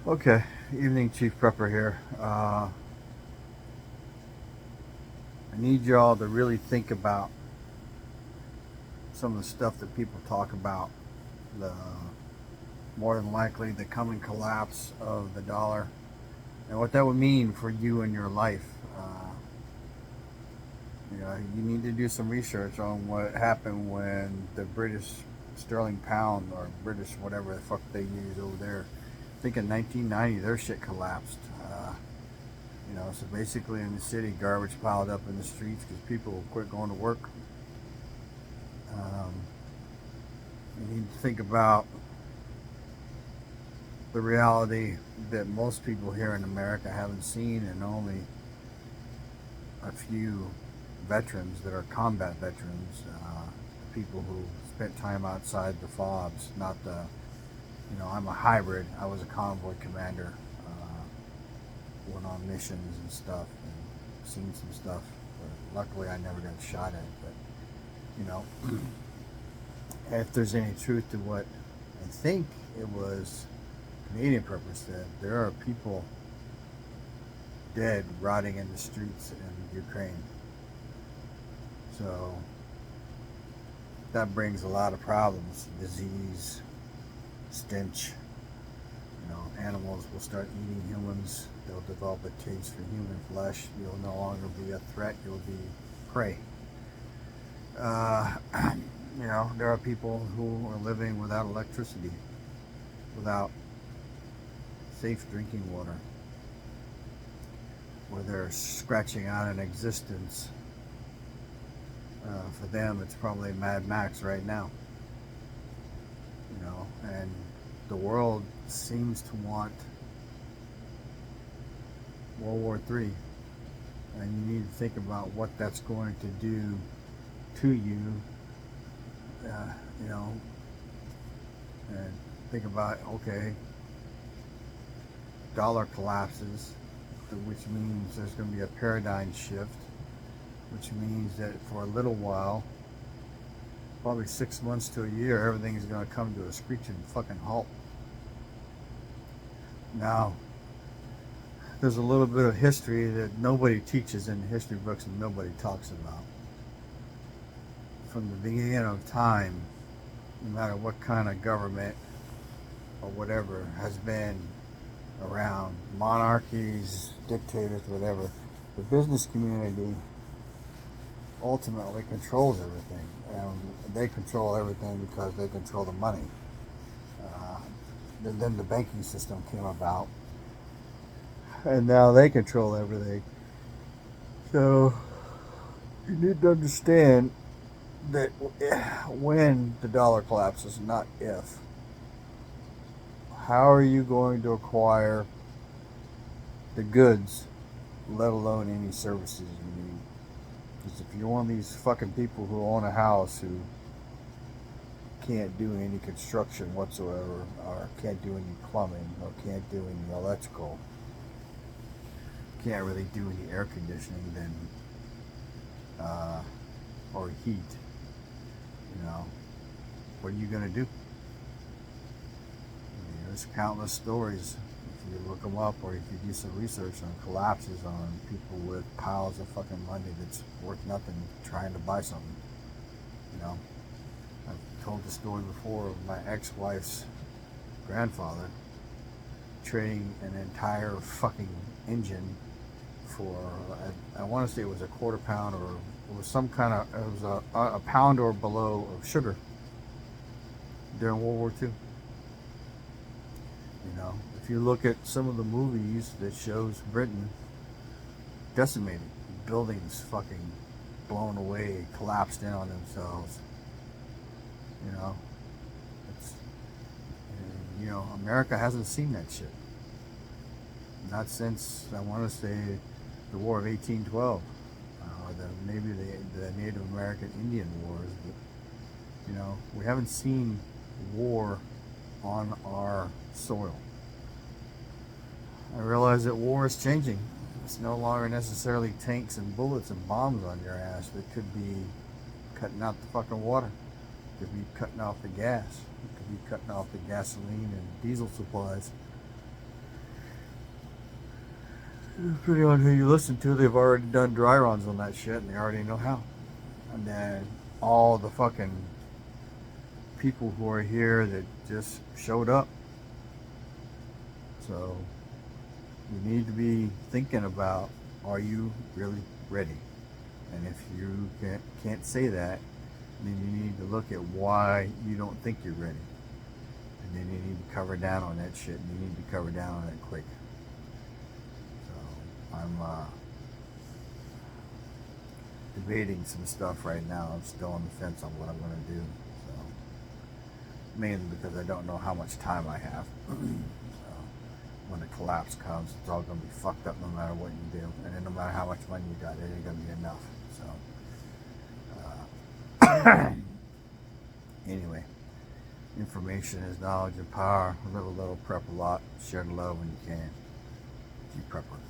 Okay, evening Chief Prepper here. I need y'all to really think about some of the stuff that people talk about. The more than likely the coming collapse of the dollar and what that would mean for you and your life. You need to do some research on what happened when the British sterling pound or British whatever the fuck they use over there. I think in 1990 their shit collapsed. So basically in the city, garbage piled up in the streets because people quit going to work. Um, you need to think about the reality that most people here in America haven't seen, and only a few veterans that are combat veterans, people who spent time outside the fobs, not the, I'm a hybrid. I was a convoy commander, went on missions and stuff, and seen some stuff. But luckily, I never got shot at. But you know, if there's any truth to what I think it was Canadian Purpose said, there are people dead rotting in the streets in Ukraine. So that brings a lot of problems: disease, stench. Animals will start eating humans. They'll develop a taste for human flesh. You'll no longer be a threat. You'll be prey. Uh, there are people who are living without electricity, without safe drinking water, where they're scratching out an existence. For them, it's probably Mad Max right now. And the world seems to want World War III, and you need to think about what that's going to do to you. Uh, you know, and think about, okay, dollar collapses, which means there's going to be a paradigm shift, which means that for a little while, probably 6 months to a year, everything is going to come to a screeching fucking halt. Now, there's a little bit of history that nobody teaches in the history books and nobody talks about. From the beginning of time, no matter what kind of government or whatever has been around, monarchies, dictators, whatever, the business community ultimately controls everything. And they control everything because they control the money. Uh, and then the banking system came about, and now they control everything. So you need to understand that when the dollar collapses, not if, how are you going to acquire the goods, let alone any services you need? Because if you're one of these fucking people who own a house who can't do any construction whatsoever, or can't do any plumbing, or can't do any electrical, can't really do any air conditioning, then or heat, you know, what are you gonna do? There's countless stories. If you look them up, or if you do some research on collapses on people with piles of fucking money that's worth nothing trying to buy something. You know, I've told the story before of my ex-wife's grandfather trading an entire fucking engine for, I want to say it was a quarter pound, or it was some kind of, it was a pound or below of sugar during World War II. If you look at some of the movies that shows Britain decimated, buildings fucking blown away, collapsed in on themselves. You know, it's America hasn't seen that shit. Not since, I want to say, the War of 1812, or maybe the Native American Indian Wars. But we haven't seen war on our soil. I realize that war is changing. It's no longer necessarily tanks and bullets and bombs on your ass. It could be cutting out the fucking water. It could be cutting off the gas. It could be cutting off the gasoline and diesel supplies. Depending on who you listen to, they've already done dry runs on that shit and they already know how. And then all the fucking people who are here that just showed up. So you need to be thinking about, are you really ready? And if you can't say that, then you need to look at why you don't think you're ready. And then you need to cover down on that shit, and you need to cover down on it quick. So I'm debating some stuff right now. I'm still on the fence on what I'm going to do. So mainly because I don't know how much time I have. So when the collapse comes, it's all going to be fucked up no matter what you do. And then no matter how much money you got, it ain't going to be enough. So anyway, information is knowledge and power. Live a little, prep a lot, share the love when you can. Keep prepping.